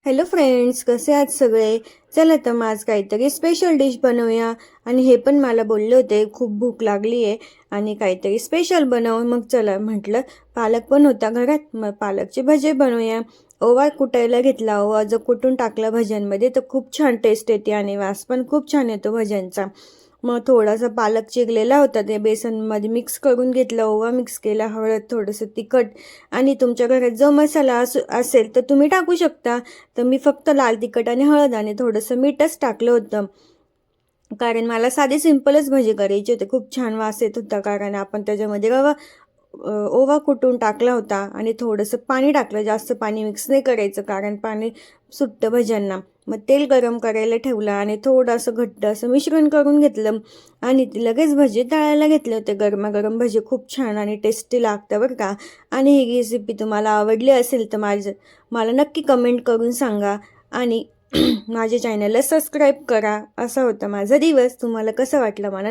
Hello friends, कसे आहात सगळे? चला तर मग आज काहीतरी स्पेशल डिश बनवूया. आणि हे पण मला बोलले होते खूप भूक लागली आहे आणि काहीतरी स्पेशल बनव. मग चला म्हटलं, पालक पण होता घरात, मग पालकचे भजे बनवूया. ओवा कुटायला घेतला. ओवा जर कुटून टाकला भज्यांमध्ये तर खूप छान टेस्ट येते आणि वास पण खूप छान येतो भज्यांचा. मग थोडासा पालक चिरलेला होता ते बेसनमध्ये मिक्स करून घेतला. ओवा मिक्स केला, हळद, थोडंसं तिखट आणि तुमच्या घरात जो मसाला असेल तर तुम्ही टाकू शकता. तर मी फक्त लाल तिखट आणि हळद आणि थोडंसं मीठच टाकलं होतं, कारण मला साधे सिंपलच भजी करायचे होते. खूप छान वास येत होता, कारण आपण त्याच्यामध्ये ओवा कुटून टाकला होता आणि थोडंसं पाणी टाकलं. जास्त पाणी मिक्स नाही करायचं, कारण पाणी सुटतं भज्यांना. मग तेल गरम करायला ठेवलं आणि थोडंसं घट्ट असं मिश्रण करून घेतलं आणि ती लगेच भजी तळायला घेतले होते. गरमागरम भजी खूप छान आणि टेस्टी लागतं बरं का. आणि ही रेसिपी तुम्हाला आवडली असेल तर मला नक्की कमेंट करून सांगा आणि माझ्या चॅनलला सबस्क्राईब करा. असा होता माझा दिवस. तुम्हाला कसं वाटलं मला